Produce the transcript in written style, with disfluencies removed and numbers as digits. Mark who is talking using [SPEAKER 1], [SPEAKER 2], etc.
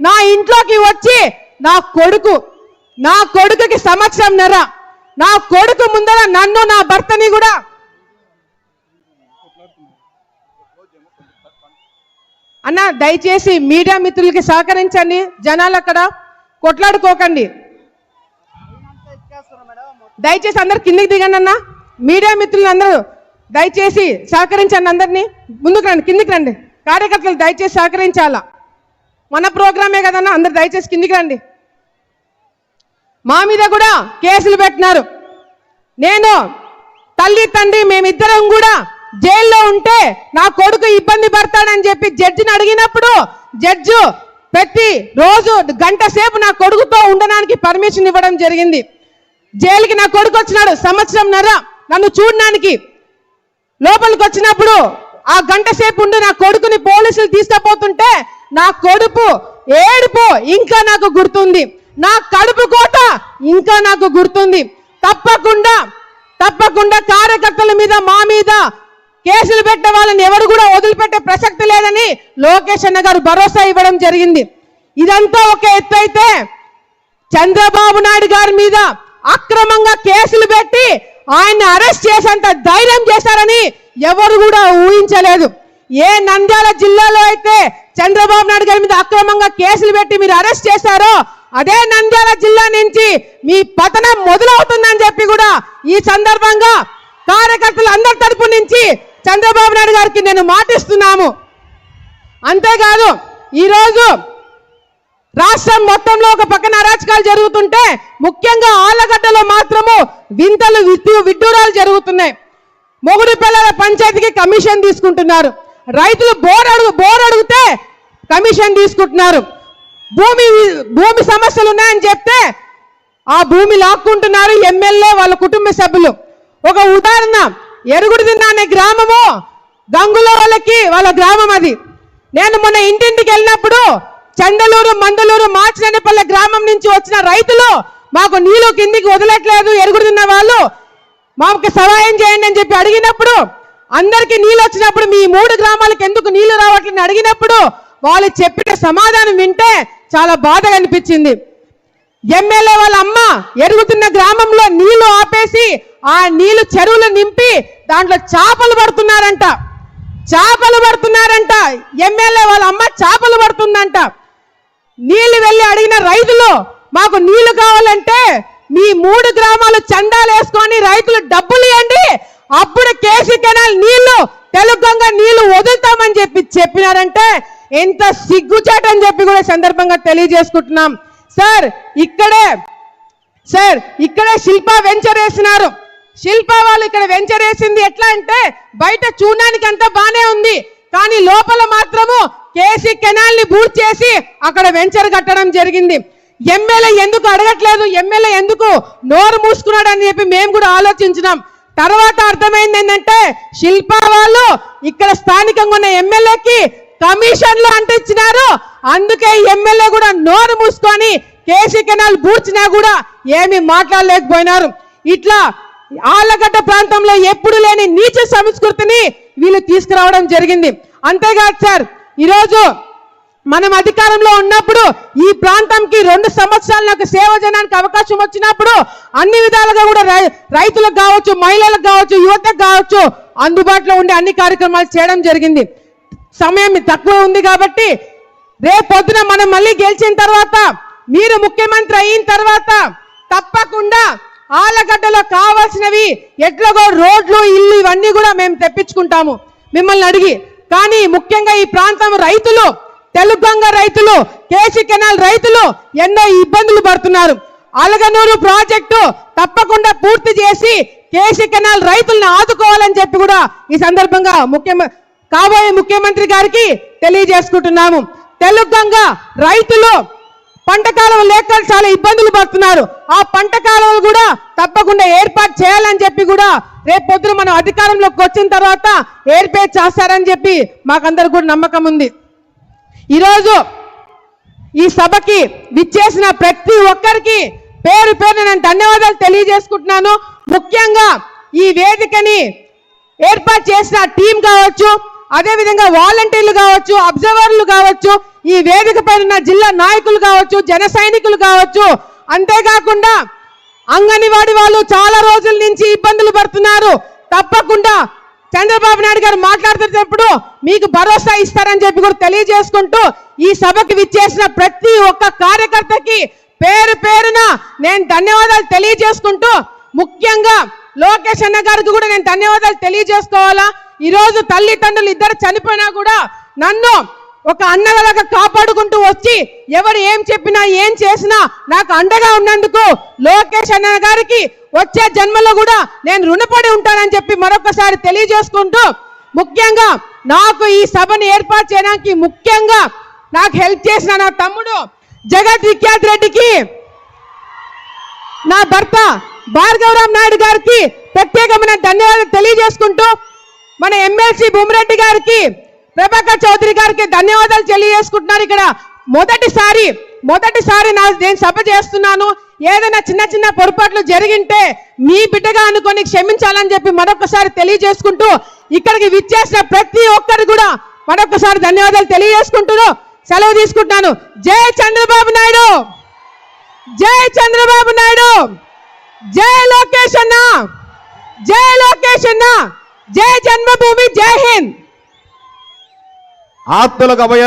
[SPEAKER 1] నా ఇంట్లోకి వచ్చి నా కొడుకుకి సంవత్సరంన్నర నా కొడుకు ముందర నన్ను నా భర్తని కూడా అన్న దయచేసి మీడియా మిత్రులకి సహకరించండి. జనాలు అక్కడ కొట్లాడుకోకండి. దయచేసి అందరు కిందికి దిగండి అన్న. మీడియా మిత్రులు అందరూ దయచేసి సహకరించండి. అందరినీ ముందుకు రండి, కిందికి రండి. కార్యకర్తలు దయచేసి సహకరించాలా. మన ప్రోగ్రామే కదన్నా, అందరు దయచేసి కిందికి రండి. మా మీద కూడా కేసులు పెట్టినారు. నేను తల్లి తండ్రి మేమిద్దరం కూడా జైల్లో ఉంటే నా కొడుకు ఇబ్బంది పడతాడని చెప్పి జడ్జిని అడిగినప్పుడు జడ్జి ప్రతి రోజు గంట సేపు నా కొడుకుతో ఉండడానికి పర్మిషన్ ఇవ్వడం జరిగింది. జైలుకి నా కొడుకు వచ్చినాడు సంవత్సరంన్నర నన్ను చూడడానికి. లోపలికి వచ్చినప్పుడు ఆ గంట సేపు ఉండి నా కొడుకుని పోలీసులు తీసుకుపోతుంటే నా కొడుకు ఏడుపు ఇంకా నాకు గుర్తుంది, నా కడుపు కోత ఇంకా నాకు గుర్తుంది. తప్పకుండా కార్యకర్తల మీద మా మీద కేసులు పెట్టే వాళ్ళని ఎవరు కూడా వదిలిపెట్టే ప్రసక్తి లేదని లోకేష్ అన్న గారు భరోసా ఇవ్వడం జరిగింది. ఇదంతా ఒక ఎత్తు అయితే చంద్రబాబు నాయుడు గారి మీద అక్రమంగా కేసులు పెట్టి ఆయన్ని అరెస్ట్ చేసేంత ధైర్యం చేశారని ఎవరు కూడా ఊహించలేదు. ఏ నంద్యాల జిల్లాలో అయితే చంద్రబాబు నాయుడు గారి మీద అక్రమంగా కేసులు పెట్టి మీరు అరెస్ట్ చేశారో అదే నంద్యాల జిల్లా నుంచి మీ పతనం మొదలవుతుందని చెప్పి కూడా ఈ సందర్భంగా కార్యకర్తలు అందరి తరపు నుంచి చంద్రబాబు నాయుడు గారికి నేను మాటిస్తున్నాము. అంతేకాదు ఈరోజు రాష్ట్రం మొత్తంలో ఒక పక్కన అరాచకాలు జరుగుతుంటే ముఖ్యంగా ఆళ్లగడ్డలో మాత్రము వింతలు విడ్డూరాలు జరుగుతున్నాయి. మొగుడు పిల్లల పంచాయతీకి కమిషన్ తీసుకుంటున్నారు. రైతులు బోర్ అడిగితే కమిషన్ తీసుకుంటున్నారు. భూమి సమస్యలు ఉన్నాయని చెప్తే ఆ భూమి లాక్కుంటున్నారు ఎమ్మెల్యే వాళ్ళ కుటుంబ సభ్యులు. ఒక ఉదాహరణ, ఎరుగుడుదిన్న అనే గ్రామము గంగుల వాళ్ళ గ్రామం అది. నేను మొన్న ఇంటింటికి వెళ్ళినప్పుడు చండలూరు, మందలూరు, మార్చినేనిపల్లె గ్రామం నుంచి వచ్చిన రైతులు మాకు నీళ్లు కిందికి వదలట్లేదు, ఎరుగుడుదిన్న వాళ్ళు మాకు సహాయం చేయండి అని చెప్పి అడిగినప్పుడు, అందరికీ నీళ్ళు వచ్చినప్పుడు మీ 3 గ్రామాలకు ఎందుకు నీళ్లు రావట్లేదని అడిగినప్పుడు వాళ్ళు చెప్పిన సమాధానం వింటే చాలా బాధగా అనిపించింది. ఎమ్మెల్యే వాళ్ళ అమ్మ ఎరుగుతున్న గ్రామంలో నీళ్లు ఆపేసి ఆ నీళ్లు చెరువులు నింపి దాంట్లో చేపలు పడుతున్నారంట. ఎమ్మెల్యే వాళ్ళ అమ్మ చేపలు పడుతుందంట. నీళ్లు వెళ్ళి అడిగిన రైతులు మాకు నీళ్లు కావాలంటే మీ 3 గ్రామాలు చందాలు వేసుకొని రైతులు డబ్బులు ఇవ్వండి, అప్పుడు కేసీ కెనాల్ నీళ్లు తెలుగంగా నీళ్లు వదులుతామని చెప్పినారంటే ఎంత సిగ్గుచాటని చెప్పి కూడా సందర్భంగా తెలియజేసుకుంటున్నాం. సార్ ఇక్కడే శిల్ప వెంచర్ వేసినారు. శిల్ప వాళ్ళు ఇక్కడ వెంచర్ వేసింది ఎట్లా అంటే బయట చూడడానికి అంతా బానే ఉంది, కానీ లోపల మాత్రము కేసీ కెనాల్ ని బూట్ చేసి అక్కడ వెంచర్ కట్టడం జరిగింది. ఎమ్మెల్యే ఎందుకు అడగట్లేదు, ఎమ్మెల్యే ఎందుకు నోరు మూసుకున్నాడు అని చెప్పి మేము కూడా ఆలోచించినాం. తర్వాత అర్థమైంది ఏంటంటే శిల్ప వాళ్ళు ఇక్కడ స్థానికంగా ఉన్న ఎమ్మెల్యేకి కమిషన్లు అంటించినారు. అందుకే ఎమ్మెల్యే కూడా నోరు మూసుకొని కేసీ కెనాల్ బూర్చినా కూడా ఏమి మాట్లాడలేకపోయినారు. ఇట్లా ఆళ్లగడ్డ ప్రాంతంలో ఎప్పుడు లేని నీచ సంస్కృతిని వీళ్ళు తీసుకురావడం జరిగింది. అంతేకాదు సార్, ఈరోజు మనం అధికారంలో ఉన్నప్పుడు ఈ ప్రాంతంకి 2 సంవత్సరాలు నాకు సేవ చేయడానికి అవకాశం వచ్చినప్పుడు అన్ని విధాలుగా కూడా రైతులకు కావచ్చు, మహిళలకు కావచ్చు, యువతకు కావచ్చు అందుబాటులో ఉండే అన్ని కార్యక్రమాలు చేయడం జరిగింది. సమయం తక్కువ ఉంది కాబట్టి రేపొద్దున మనం మళ్ళీ గెలిచిన తర్వాత మీరు ముఖ్యమంత్రి అయిన తర్వాత తప్పకుండా ఆళ్లగడ్డలో కావాల్సినవి ఎట్లాగో రోడ్లు, ఇల్లు ఇవన్నీ కూడా మేము తెప్పించుకుంటాము మిమ్మల్ని అడిగి. కానీ ముఖ్యంగా ఈ ప్రాంతం రైతులు, తెలుగంగ రైతులు, కేసీ కెనాల్ రైతులు ఎన్నో ఇబ్బందులు పడుతున్నారు. అలగనూరు ప్రాజెక్టు తప్పకుండా పూర్తి చేసి కేసీ కెనాల్ రైతులను ఆదుకోవాలని చెప్పి కూడా ఈ సందర్భంగా కాబోయే ముఖ్యమంత్రి గారికి తెలియజేసుకుంటున్నాము. తెలుగంగ రైతులు పంట కాలువ లేక చాలా ఇబ్బందులు పడుతున్నారు. ఆ పంట కాలువలు కూడా తప్పకుండా ఏర్పాటు చేయాలని చెప్పి కూడా రేపు పొద్దున మనం అధికారంలోకి వచ్చిన తర్వాత ఏర్పాటు చేస్తారని చెప్పి మాకందరికి కూడా నమ్మకం ఉంది. ఈరోజు ఈ సభకి విచ్చేసిన ప్రతి ఒక్కరికి పేరు పేరు నేను ధన్యవాదాలు తెలియజేసుకుంటున్నాను. ముఖ్యంగా ఈ వేదికని ఏర్పాటు చేసిన టీం కావచ్చు, అదేవిధంగా వాలంటీర్లు కావచ్చు, అబ్జర్వర్లు కావచ్చు, ఈ వేదిక పైన ఉన్న జిల్లా నాయకులు కావచ్చు, జన సైనికులు కావచ్చు, అంతేకాకుండా అంగన్వాడీ వాళ్ళు చాలా రోజుల నుంచి ఇబ్బందులు పడుతున్నారు. తప్పకుండా చంద్రబాబు నాయుడు గారు మాట్లాడుతున్నప్పుడు మీకు భరోసా ఇస్తారని చెప్పి కూడా తెలియజేసుకుంటూ ఈ సభకి విచ్చేసిన ప్రతి ఒక్క కార్యకర్తకి పేరు పేరున నేను ధన్యవాదాలు తెలియజేసుకుంటూ, ముఖ్యంగా లోకేష్ అన్న గారికి కూడా నేను ధన్యవాదాలు తెలియజేసుకోవాలా. ఈరోజు తల్లిదండ్రులు ఇద్దరు చనిపోయినా కూడా నన్ను ఒక అన్నలాగా కాపాడుకుంటూ వచ్చి ఎవరు ఏం చెప్పినా ఏం చేసినా నాకు అండగా ఉన్నందుకు లోకేష్ అన్న గారికి వచ్చే జన్మలో కూడా నేను రుణపడి ఉంటానని చెప్పి మరొకసారి తెలియజేసుకుంటూ, ముఖ్యంగా నాకు ఈ సభను ఏర్పాటు చేయడానికి ముఖ్యంగా నాకు హెల్ప్ చేసిన నా తమ్ముడు జగత్ విఖ్యాత్ రెడ్డికి, నా భర్త భార్గవరామ్ నాయుడు గారికి ప్రత్యేకమైన ధన్యవాదాలు తెలియజేసుకుంటూ, మన ఎమ్మెల్సీ భూమిరెడ్డి గారికి, ప్రభాకర్ చౌదరి గారికి ధన్యవాదాలు తెలియజేసుకుంటున్నారు. ఇక్కడ మొదటిసారి నేను సభ చేస్తున్నాను. ఏదైనా చిన్న చిన్న పొరపాట్లు జరిగింటే మీ బిడ్డగా అనుకొని క్షమించాలని చెప్పి మరొకసారి తెలియజేసుకుంటూ, ఇక్కడికి విచ్చేసిన ప్రతి ఒక్కరు కూడా మరొకసారి ధన్యవాదాలు తెలియజేసుకుంటూ సెలవు తీసుకుంటున్నాను. జై చంద్రబాబు నాయుడు, జై చంద్రబాబు నాయుడు, జై లోకేష్ అన్న, జై లోకేష్ అన్న, జై జన్మభూమి, జై హింద్.
[SPEAKER 2] ఆత్మలకు అభయ